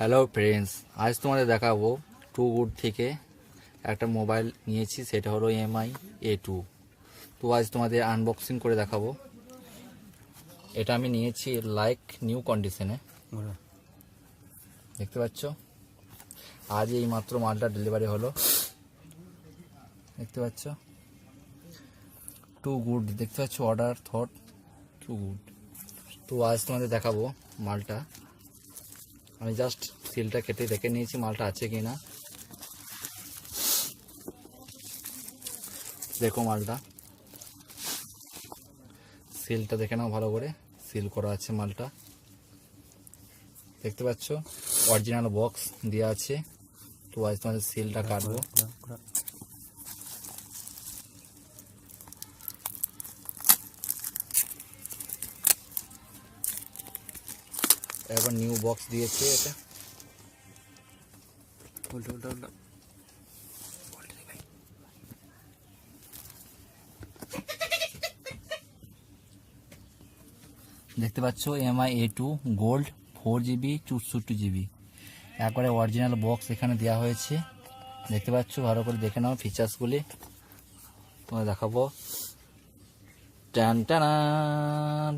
Hello friends, আজ তোমাদের দেখাবো টু গুড থেকে একটা মোবাইল নিয়েছি, সেটা হলো MI A2। তো আজ তোমাদের আনবক্সিং করে দেখাবো। এটা আমি নিয়েছি লাইক নিউ কন্ডিশনে, দেখতে পাচ্ছ। আজ এই মাত্র মালটা ডেলিভারি হলো, দেখতে পাচ্ছ। টু গুড, দেখতে পাচ্ছ, অর্ডার থট টু গুড। তো আজ তোমাদের দেখাবো মালটা। আমি জাস্ট সিলটা কেটে দেখে নিয়েছি মালটা আছে কি না। দেখো মালটা, সিলটা দেখে নাও ভালো করে, সিল করা আছে মালটা, দেখতে পাচ্ছ। অরিজিনাল বক্স দেওয়া আছে। তো আজ তোমাদের সিলটা কাটবো। এবার নিউ বক্স দিয়েছে এটা। দেখতে পাচ্ছ MI A2 gold 4GB 64GB, একবারে অরিজিনাল বক্স এখানে দেওয়া হয়েছে, দেখতে পাচ্ছ। ভালো করে দেখে নাও ফিচার্সগুলি, তোমায় দেখাবো। টান টানা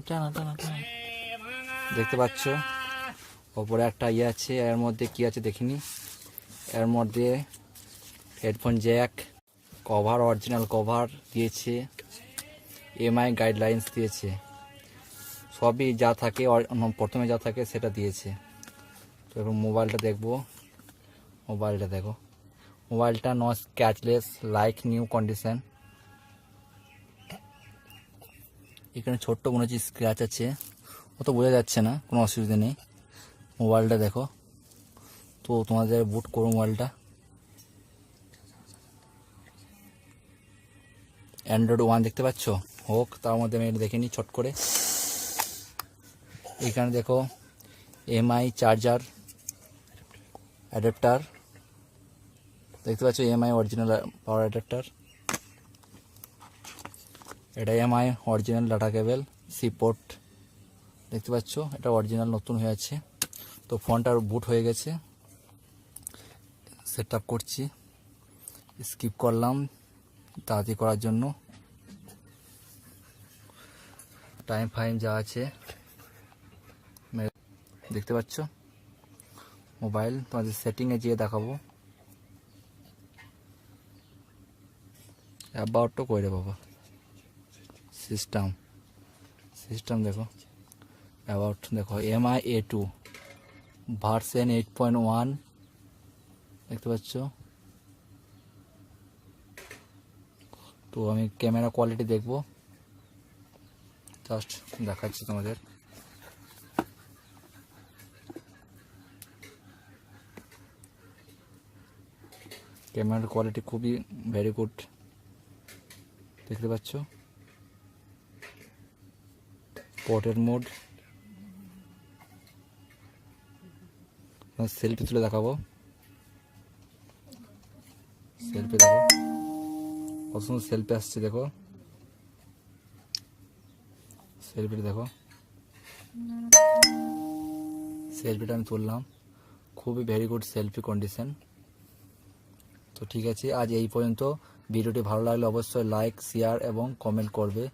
টানা টানা টানা, দেখতে পাচ্ছ। ওপরে একটা ইয়ে আছে, এর মধ্যে কি আছে দেখিনি। এর মধ্যে headphone Jack, cover, original cover দিয়েছে, MI গাইডলাইন্স দিয়েছে, সবই যা থাকে প্রথমে যা থাকে সেটা দিয়েছে। তো এবার মোবাইলটা দেখবো। মোবাইলটা দেখো, মোবাইলটা no scratchless, like new condition. এখানে ছোট্ট মনে হচ্ছে স্ক্র্যাচ আছে, অত বোঝা যাচ্ছে না, কোনো অসুবিধা নেই। মোবাইলটা দেখো। তো তোমাদের বুট করো মোবাইলটা। অ্যান্ড্রয়েড 1 দেখতে পাচ্ছ, হোক, তার মধ্যে আমি এটা দেখে নিই ছট করে। এখানে দেখো MI চার্জার অ্যাডাপ্টার, দেখতে পাচ্ছ। MI অরিজিনাল পাওয়ার অ্যাডাপ্টার, এটা MI original data cable C port, দেখতে পাচ্ছ। এটা অরিজিনাল নতুন হয়ে আছে। তো ফোনটার বুট হয়ে গেছে, সেট আপ করছি, স্কিপ করলাম তাড়াতাড়ি করার জন্য। টাইম ফাইম যা আছে দেখতে পাচ্ছ। মোবাইল তোমাদের সেটিংয়ে যেয়ে দেখাবো। অ্যাবাউটটা করে রে বাবা, সিস্টেম দেখো, অ্যাবাউট দেখো, MI A2 ভার্সন 8.1, দেখতে পাচ্ছ। তো আমি ক্যামেরা কোয়ালিটি দেখবো, জাস্ট দেখাচ্ছি তোমাদের। ক্যামেরার কোয়ালিটি খুবই ভেরি গুড, দেখতে পাচ্ছ। পোর্ট্রেট মোড, সেলফি তুলে দেখাবো। সেলফি দেখো, কত সুন্দর সেলফি আসছে, দেখো সেলফিটা দেখো। সেলফিটা আমি তুললাম, খুবই ভেরি গুড সেলফি কন্ডিশন। তো ঠিক আছে, আজ এই পর্যন্ত। ভিডিওটি ভালো লাগলে অবশ্যই লাইক, শেয়ার এবং কমেন্ট করবে।